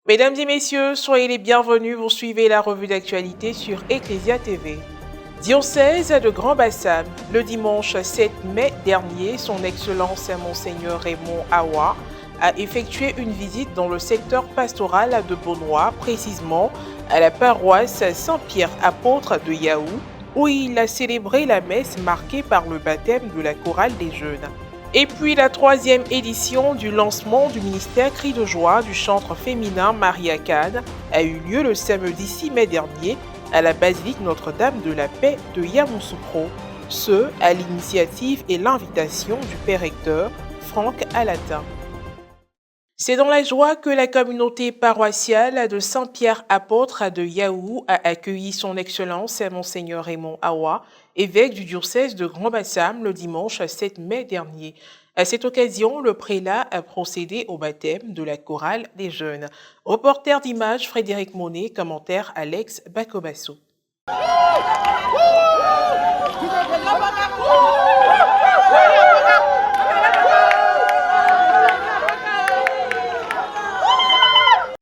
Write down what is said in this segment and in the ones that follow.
Mesdames et messieurs, soyez les bienvenus, vous suivez la revue d'actualité sur Ecclesia TV. Diocèse de Grand Bassam, le dimanche 7 mai dernier, son Excellence Monseigneur Raymond Awa a effectué une visite dans le secteur pastoral de Beaunois, précisément à la paroisse Saint-Pierre apôtre de Yahou, où il a célébré la messe marquée par le baptême de la chorale des jeunes. Et puis la troisième édition du lancement du ministère Cris de joie du chantre féminin Maria Kane a eu lieu le samedi 6 mai dernier à la basilique Notre-Dame de la Paix de Yamoussoukro, ce à l'initiative et l'invitation du père recteur Franck Alatin. C'est dans la joie que la communauté paroissiale de Saint-Pierre apôtre de Yahou a accueilli son Excellence Monseigneur Raymond Awa, évêque du diocèse de Grand Bassam, le dimanche 7 mai dernier. À cette occasion, le prélat a procédé au baptême de la chorale des jeunes. Reporter d'images Frédéric Monet, commentaire Alex Bacobasso.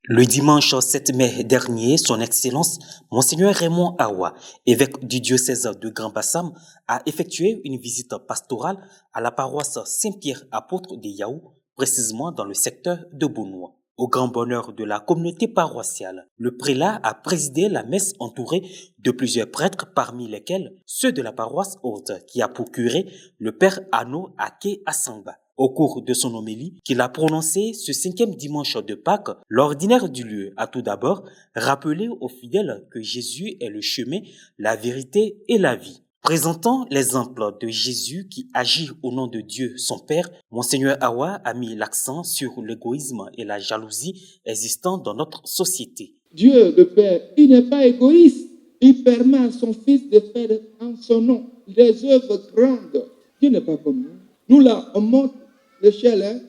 Le dimanche 7 mai dernier, son Excellence, Monseigneur Raymond Awa, évêque du diocèse de Grand Bassam, a effectué une visite pastorale à la paroisse Saint-Pierre apôtre de Yahou, précisément dans le secteur de Beaunois. Au grand bonheur de la communauté paroissiale, le prélat a présidé la messe entouré de plusieurs prêtres, parmi lesquels ceux de la paroisse haute, qui a procuré le père Ano Ake Asamba. Au cours de son homélie, qu'il a prononcée ce 5e dimanche de Pâques, l'ordinaire du lieu a tout d'abord rappelé aux fidèles que Jésus est le chemin, la vérité et la vie. Présentant l'exemple de Jésus qui agit au nom de Dieu son Père, Monseigneur Awa a mis l'accent sur l'égoïsme et la jalousie existant dans notre société. Dieu, le Père, il n'est pas égoïste. Il permet à son Fils de faire en son nom des œuvres grandes. Dieu n'est pas comme nous. Nous, là, on monte l'échelle, hein,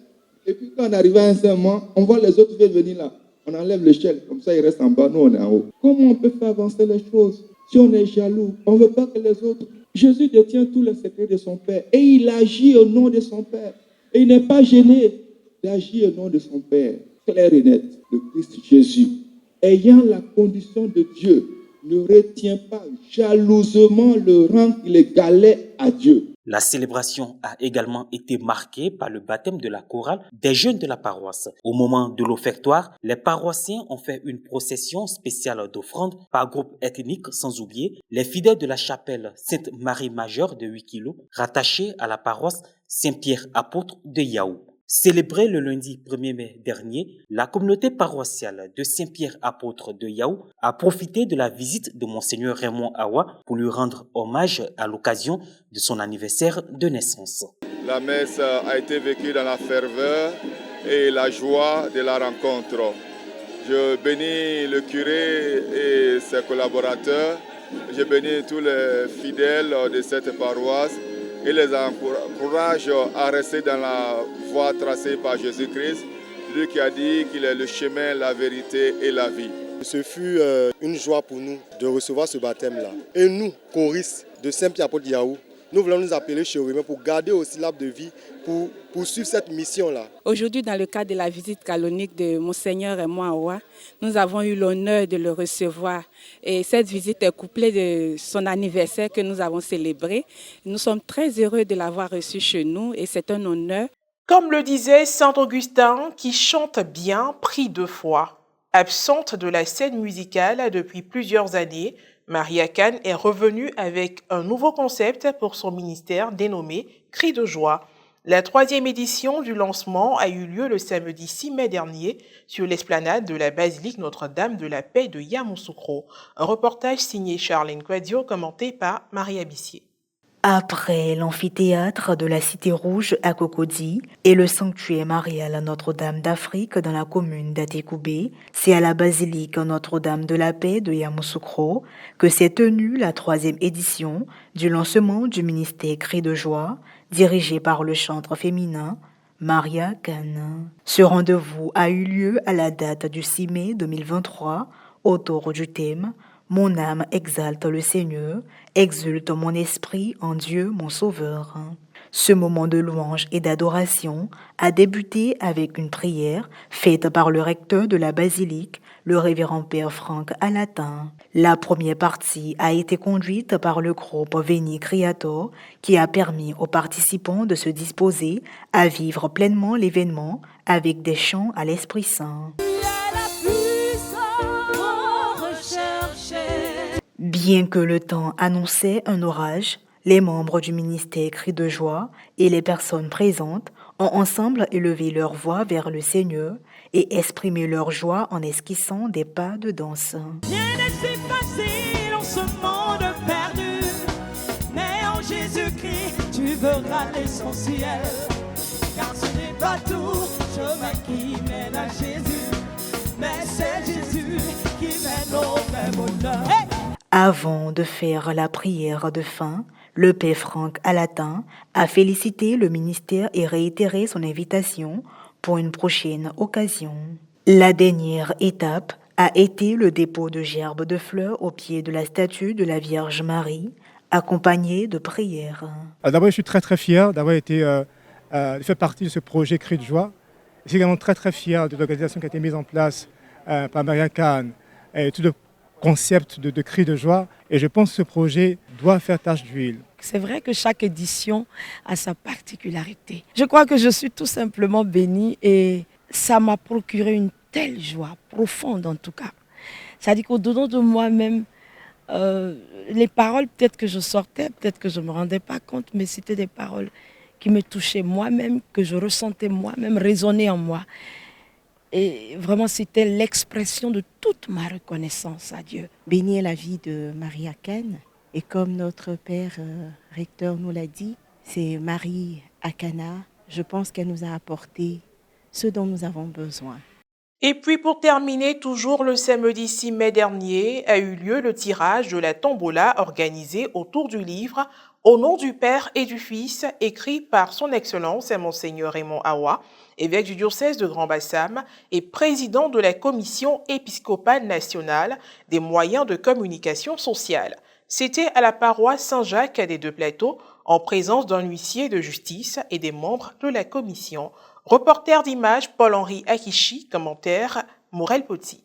et puis quand on arrive à un certain moment, on voit les autres venir là. On enlève l'échelle, comme ça ils restent en bas, nous on est en haut. Comment on peut faire avancer les choses si on est jaloux? On ne veut pas que les autres... Jésus détient tous les secrets de son Père et il agit au nom de son Père. Et il n'est pas gêné d'agir au nom de son Père. Clair et net, le Christ Jésus, ayant la condition de Dieu, ne retient pas jalousement le rang qu'il égalait à Dieu. La célébration a également été marquée par le baptême de la chorale des jeunes de la paroisse. Au moment de l'offertoire, les paroissiens ont fait une procession spéciale d'offrandes par groupe ethnique, sans oublier les fidèles de la chapelle Sainte-Marie-Majeure de 8 kg, rattachée à la paroisse Saint-Pierre apôtre de Yahou. Célébré le lundi 1er mai dernier, la communauté paroissiale de Saint-Pierre apôtre de Yahou a profité de la visite de Monseigneur Raymond Awa pour lui rendre hommage à l'occasion de son anniversaire de naissance. La messe a été vécue dans la ferveur et la joie de la rencontre. Je bénis le curé et ses collaborateurs, je bénis tous les fidèles de cette paroisse et les encourage à rester dans la voie tracée par Jésus-Christ, lui qui a dit qu'il est le chemin, la vérité et la vie. Ce fut une joie pour nous de recevoir ce baptême-là. Et nous, choristes de Saint-Pierre apôtre de Yahou, nous voulons nous appeler chez eux pour garder aussi l'arbre de vie, pour poursuivre cette mission-là. Aujourd'hui, dans le cadre de la visite canonique de Monseigneur Raymond Awa, nous avons eu l'honneur de le recevoir. Et cette visite est couplée de son anniversaire que nous avons célébré. Nous sommes très heureux de l'avoir reçu chez nous et c'est un honneur. Comme le disait Saint Augustin, qui chante bien, prie 2 fois. Absente de la scène musicale depuis plusieurs années, Maria Kane est revenue avec un nouveau concept pour son ministère dénommé Cris de joie. La 3e édition du lancement a eu lieu le samedi 6 mai dernier sur l'esplanade de la basilique Notre-Dame de la Paix de Yamoussoukro. Un reportage signé Charlène Quadio, commenté par Maria Bissier. Après l'amphithéâtre de la Cité Rouge à Cocody et le sanctuaire marial Notre-Dame d'Afrique dans la commune d'Atekoubé, c'est à la basilique Notre-Dame de la Paix de Yamoussoukro que s'est tenue la 3e édition du lancement du ministère Cris de joie, dirigé par le chantre féminin Maria Kane. Ce rendez-vous a eu lieu à la date du 6 mai 2023 autour du thème « Mon âme exalte le Seigneur, exulte mon esprit en Dieu mon Sauveur ». Ce moment de louange et d'adoration a débuté avec une prière faite par le recteur de la basilique, le révérend Père Franck Alatin. La première partie a été conduite par le groupe Veni Creator qui a permis aux participants de se disposer à vivre pleinement l'événement avec des chants à l'Esprit Saint. Bien que le temps annonçait un orage, les membres du ministère Cris de joie et les personnes présentes ont ensemble élevé leur voix vers le Seigneur et exprimé leur joie en esquissant des pas de danse. Rien n'est si facile en ce monde perdu, mais en Jésus-Christ, tu verras l'essentiel. Car ce n'est pas tout chemin qui mène à Jésus, mais c'est Jésus qui mène au vrai bonheur. Hey! Avant de faire la prière de fin, le Père Franck Alatin a félicité le ministère et réitéré son invitation pour une prochaine occasion. La dernière étape a été le dépôt de gerbes de fleurs au pied de la statue de la Vierge Marie, accompagnée de prières. D'abord, je suis très fier d'avoir été fait partie de ce projet Cris de joie. Je suis également très fier de l'organisation qui a été mise en place par Maria Kahn et tout le concept de Cris de joie. Et je pense que ce projet doit faire tache d'huile. C'est vrai que chaque édition a sa particularité. Je crois que je suis tout simplement bénie et ça m'a procuré une telle joie, profonde en tout cas. C'est-à-dire qu'au-dedans de moi-même, les paroles peut-être que je sortais, peut-être que je ne me rendais pas compte, mais c'était des paroles qui me touchaient moi-même, que je ressentais moi-même, résonnaient en moi. Et vraiment, c'était l'expression de toute ma reconnaissance à Dieu. Bénie est la vie de Maria Kahn. Et comme notre père recteur nous l'a dit, c'est Marie Akana. Je pense qu'elle nous a apporté ce dont nous avons besoin. Et puis pour terminer, toujours le samedi 6 mai dernier, a eu lieu le tirage de la tombola organisée autour du livre « Au nom du Père et du Fils » écrit par son Excellence Monseigneur Raymond Awa, évêque du diocèse de Grand-Bassam et président de la Commission épiscopale nationale des moyens de communication sociale. C'était à la paroisse Saint-Jacques des Deux-Plateaux, en présence d'un huissier de justice et des membres de la commission. Reporter d'images Paul-Henri Akichi, commentaire Morel Poti.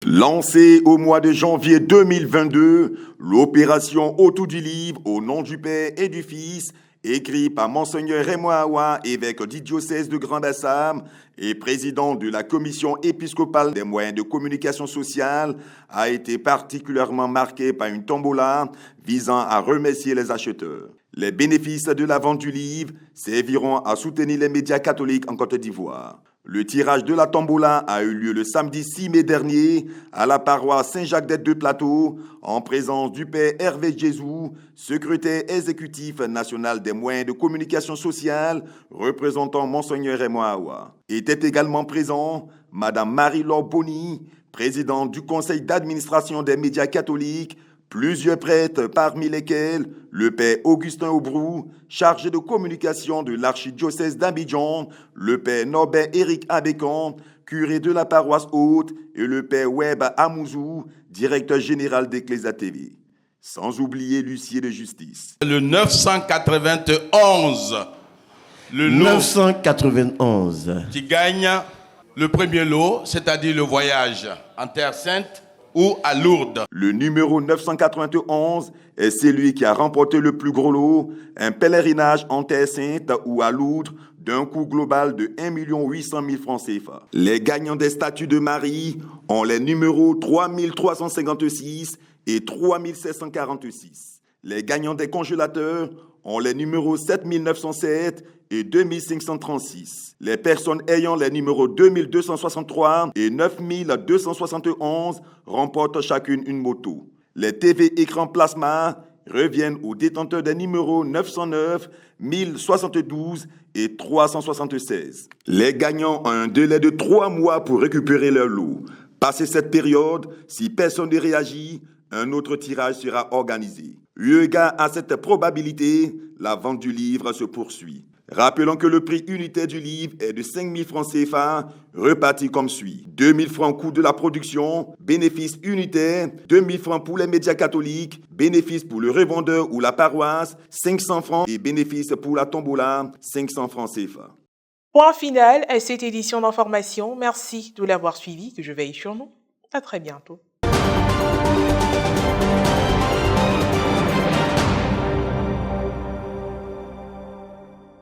Lancée au mois de janvier 2022, l'opération Autour du livre au nom du Père et du Fils, écrit par Monseigneur Raymond Awa, évêque du diocèse de Grand-Bassam et président de la commission épiscopale des moyens de communication sociale, a été particulièrement marqué par une tombola visant à remercier les acheteurs. Les bénéfices de la vente du livre serviront à soutenir les médias catholiques en Côte d'Ivoire. Le tirage de la tombola a eu lieu le samedi 6 mai dernier à la paroisse Saint-Jacques des Deux-Plateaux en présence du Père Hervé Jésus, secrétaire exécutif national des moyens de communication sociale, représentant Monseigneur Raymond Awa. Étaient également présents Madame Marie-Laure Bonny, présidente du conseil d'administration des médias catholiques, plusieurs prêtres, parmi lesquels le père Augustin Aubrou, chargé de communication de l'archidiocèse d'Abidjan, le père Norbert Éric Abécan, curé de la paroisse haute, et le père Web Amouzou, directeur général d'Ecclésia TV. Sans oublier l'huissier de justice. Le 991. Le lot 991. Qui gagne le premier lot, c'est-à-dire le voyage en Terre Sainte, ou à Lourdes. Le numéro 991 est celui qui a remporté le plus gros lot, un pèlerinage en Terre Sainte ou à Lourdes d'un coût global de 1 800 000 francs CFA. Les gagnants des statues de Marie ont les numéros 3356 et 3746. Les gagnants des congélateurs ont les numéros 7907 et 2536. Les personnes ayant les numéros 2263 et 9271 remportent chacune une moto. Les TV écran plasma reviennent aux détenteurs des numéros 909, 1072 et 376. Les gagnants ont un délai de 3 mois pour récupérer leur lot. Passé cette période, si personne ne réagit, un autre tirage sera organisé. Eu égard à cette probabilité, la vente du livre se poursuit. Rappelons que le prix unitaire du livre est de 5 000 francs CFA, reparti comme suit. 2 000 francs coût de la production, bénéfice unitaire, 2 000 francs pour les médias catholiques, bénéfice pour le revendeur ou la paroisse, 500 francs et bénéfice pour la tombola, 500 francs CFA. Point final à cette édition d'information. Merci de l'avoir suivi, que je veille sur nous. À très bientôt.